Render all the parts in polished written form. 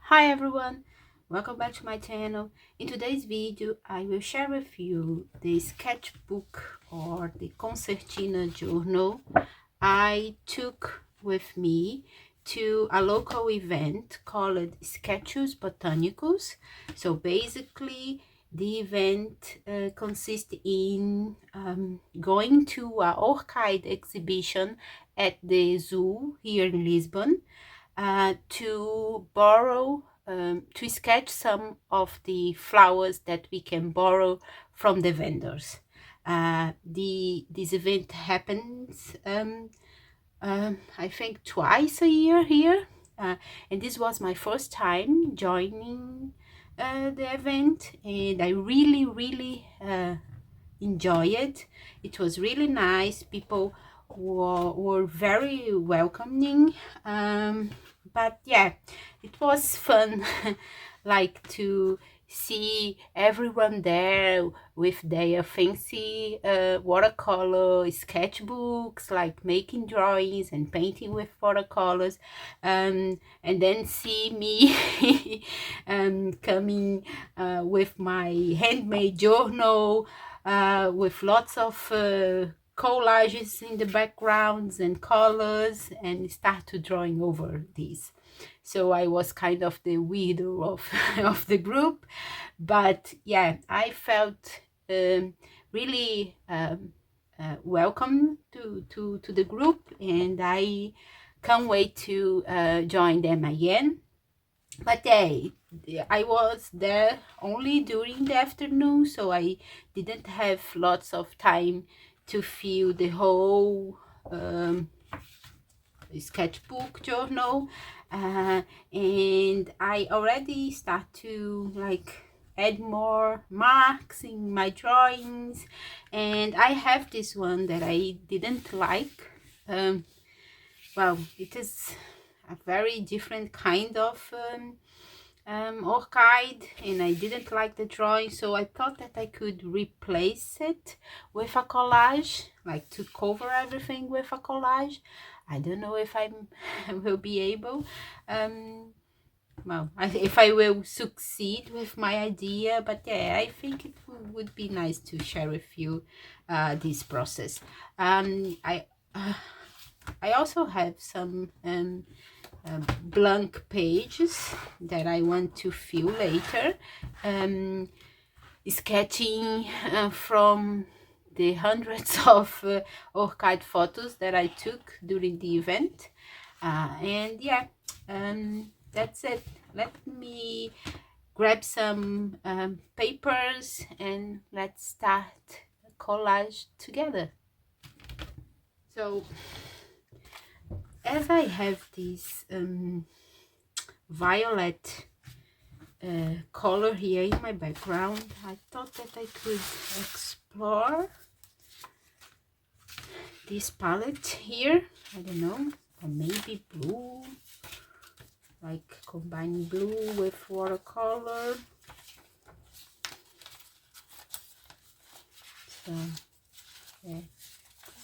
Hi everyone, welcome back to my channel. In today's video I will share with you the sketchbook or the concertina journal I took with me to a local event called Sketchus Botanicus. So basically the event consists in going to an orchid exhibition at the zoo here in Lisbon to borrow, to sketch some of the flowers that we can borrow from the vendors. This event happens, I think, twice a year here, and this was my first time joining the event, and I really enjoy it. It was really nice. People were very welcoming, but yeah, it was fun like to see everyone there with their fancy watercolor sketchbooks, like making drawings and painting with watercolors, and then see me coming with my handmade journal with lots of collages in the backgrounds and colors, and start to drawing over these. So I was kind of the weirdo of of the group, but yeah, I felt really welcome to the group, and I can't wait to join them again. But I was there only during the afternoon, so I didn't have lots of time to fill the whole sketchbook journal, and I already start to like add more marks in my drawings, and I have this one that I didn't like. Well, it is a very different kind of orchid, and I didn't like the drawing, so I thought that I could replace it with a collage, like to cover everything with a collage. I don't know if I will be able, well, if I will succeed with my idea, but yeah, I think it would be nice to share with you this process. I also have some blank pages that I want to fill later, sketching from the hundreds of orchid photos that I took during the event, and yeah, that's it. Let me grab some papers and let's start a collage together. So as I have this violet color here in my background, I thought that I could explore this palette here. I don't know, or maybe blue, like combining blue with watercolor. So yeah,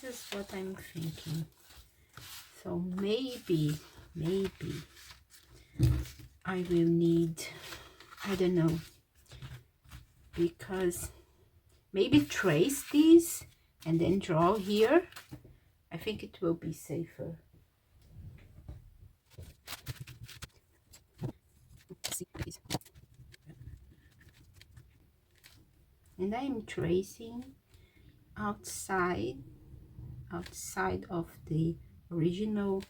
this is what I'm thinking. So maybe I will need, I don't know, because maybe trace these and then draw here. I think it will be safer. And I'm tracing outside of the original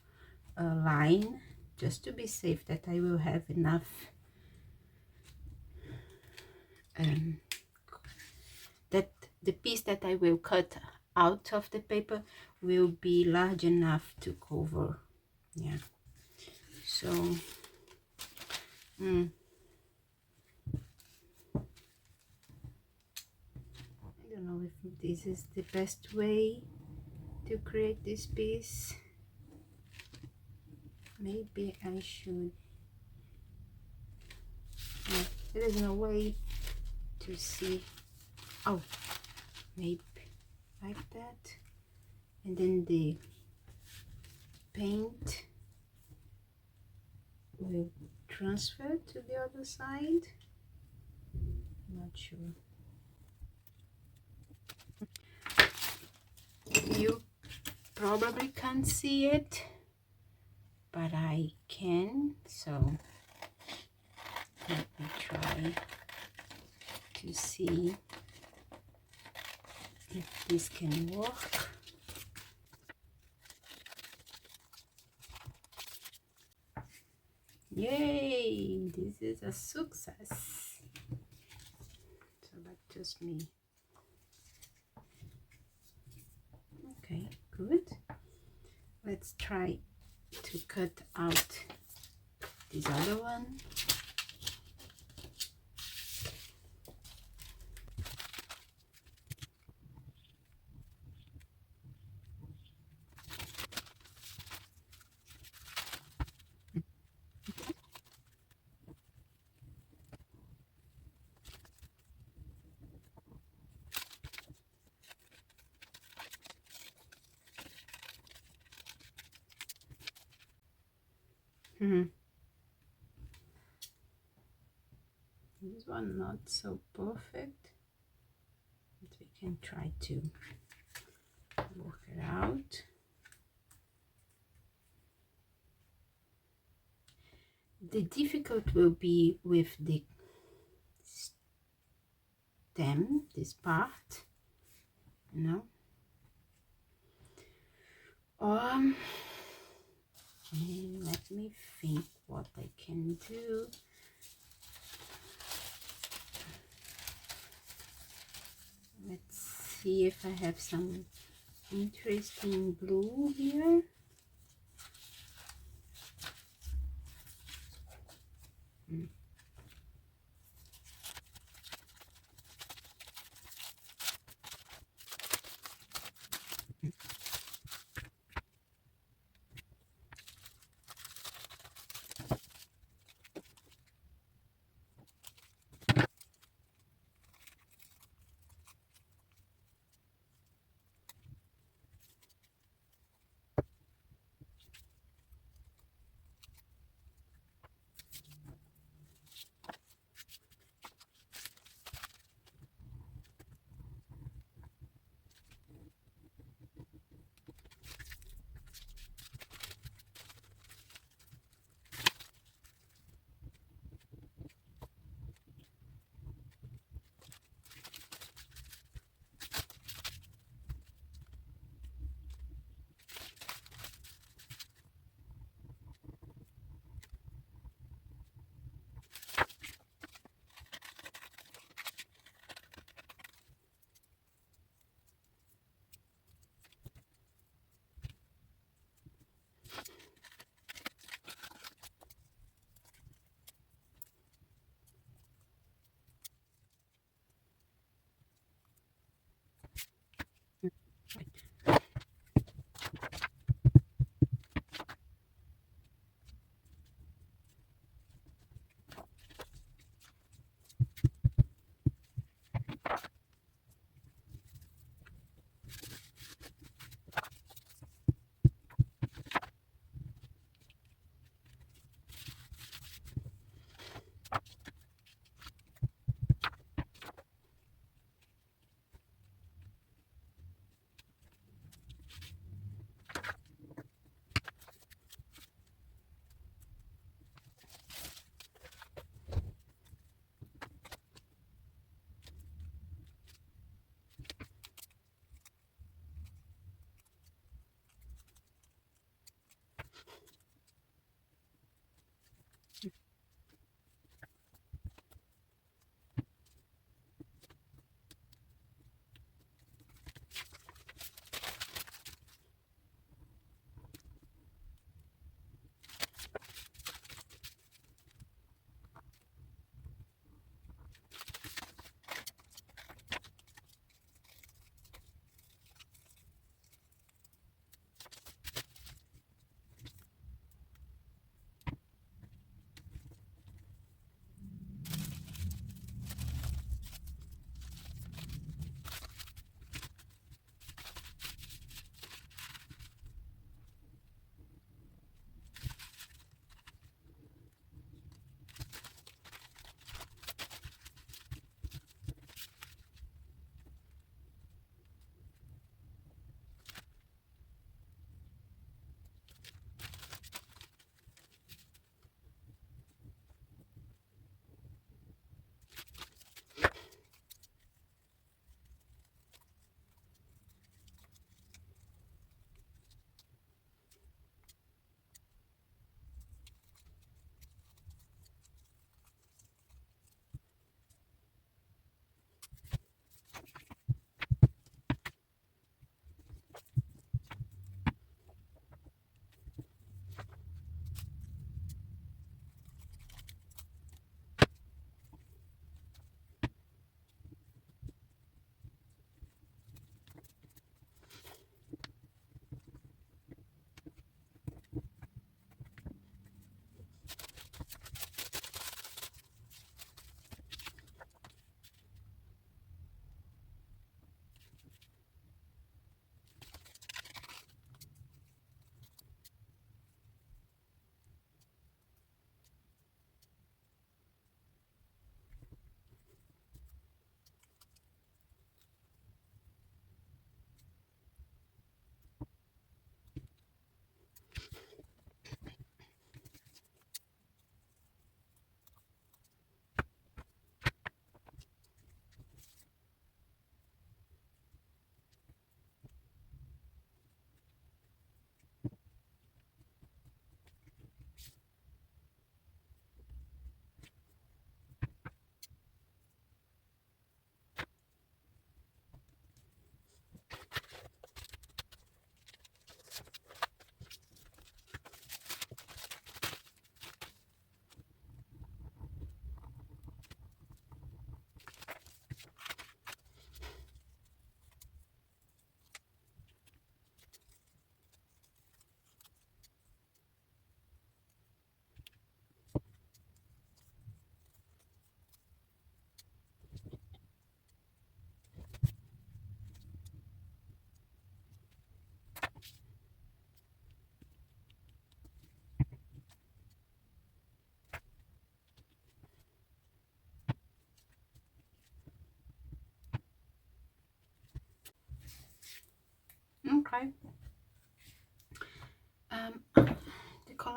line, just to be safe that I will have enough that the piece that I will cut out of the paper will be large enough to cover. Yeah, so I don't know if this is the best way to create this piece. Maybe I should, yeah, there is no way to see. Oh, maybe like that, and then the paint will transfer to the other side. Not sure. You probably can't see it, but I can, so let me try to see if this can work. Yay, this is a success. So that's just me. Okay, good. Let's try to cut out this other one. This one not so perfect, but we can try to work it out. The difficult will be with the stem, this part, you know. And let me think what I can do. Let's see if I have some interesting blue here.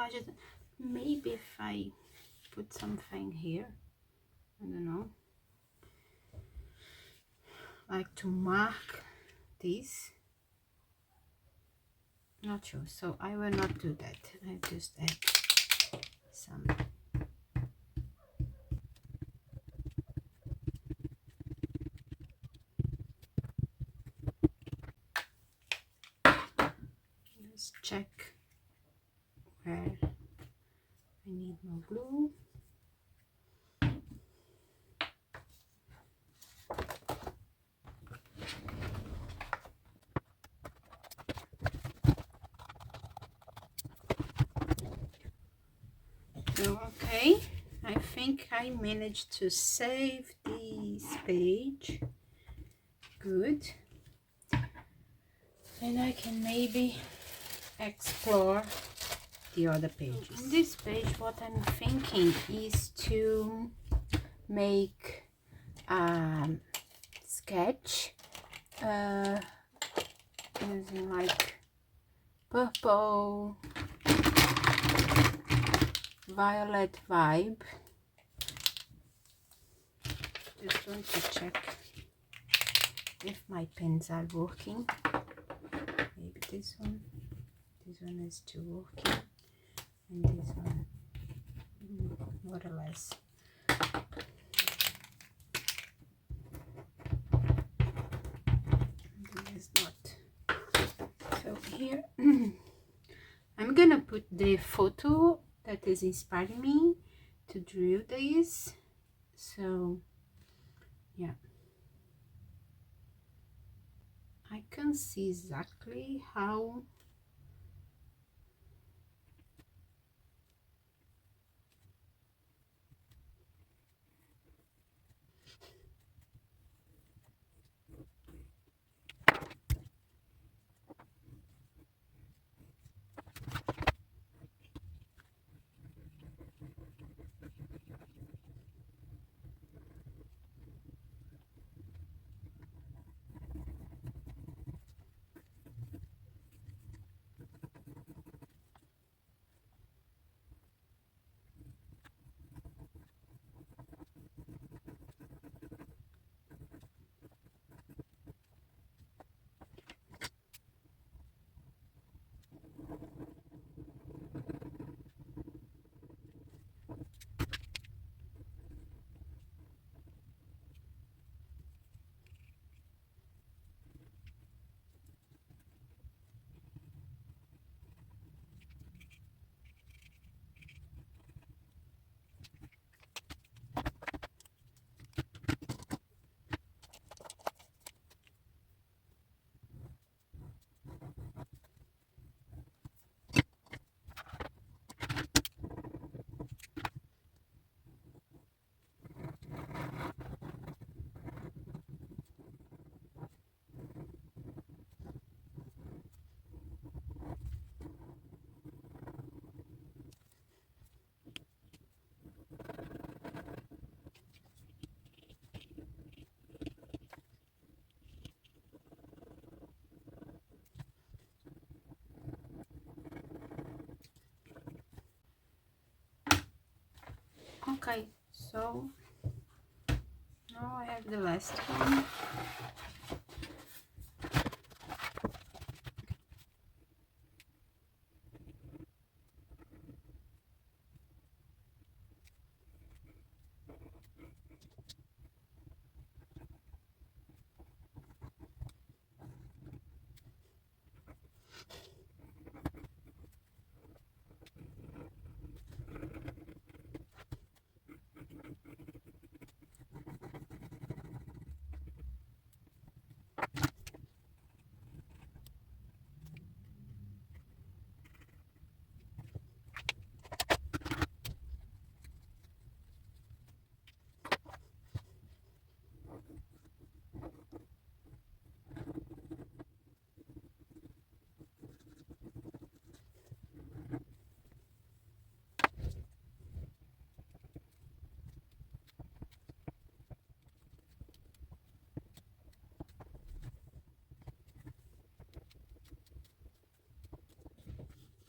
collages. Maybe if I put something here, I don't know, like to mark this. Not sure, so I will not do that. I just add some. Let's check where I need more glue. Okay, I think I managed to save this page. Good. And I can maybe explore the other pages. In this page, what I'm thinking is to make a sketch using like purple, violet vibe. Just want to check if my pens are working. Maybe this one is still working, and this one more or less. This is not. So here I'm gonna put the photo that is inspiring me to draw this. So yeah, I can see exactly how okay. So now I have the last one.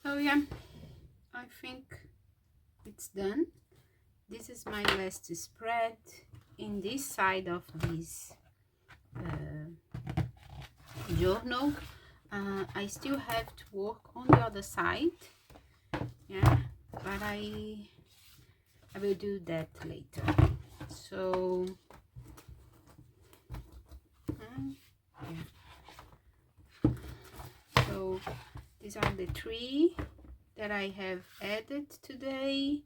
So yeah, I think it's done. This is my last spread in this side of this journal. I still have to work on the other side, yeah, but I will do that later. So yeah. So these are the 3 that I have added today.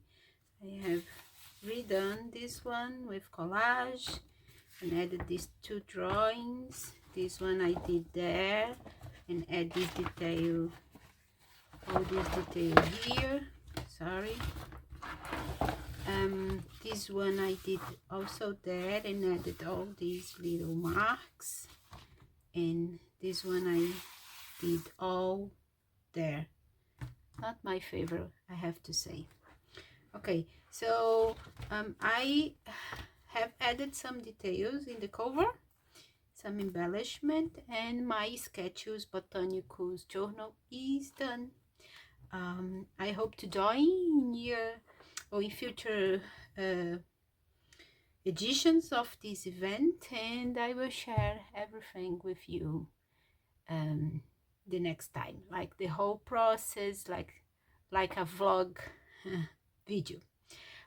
I have redone this one with collage and added these 2 drawings. This one I did there and add this detail, all this detail here, sorry. This one I did also there and added all these little marks, and this one I did all there. Not my favorite, I have to say. Okay, so I have added some details in the cover, some embellishment, and my Sketchus Botanicus Journal is done. I hope to join here or in future editions of this event, and I will share everything with you the next time, like the whole process, like a vlog video.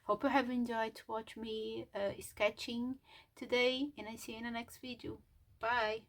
Hope you have enjoyed to watch me sketching today, and I see you in the next video. Bye.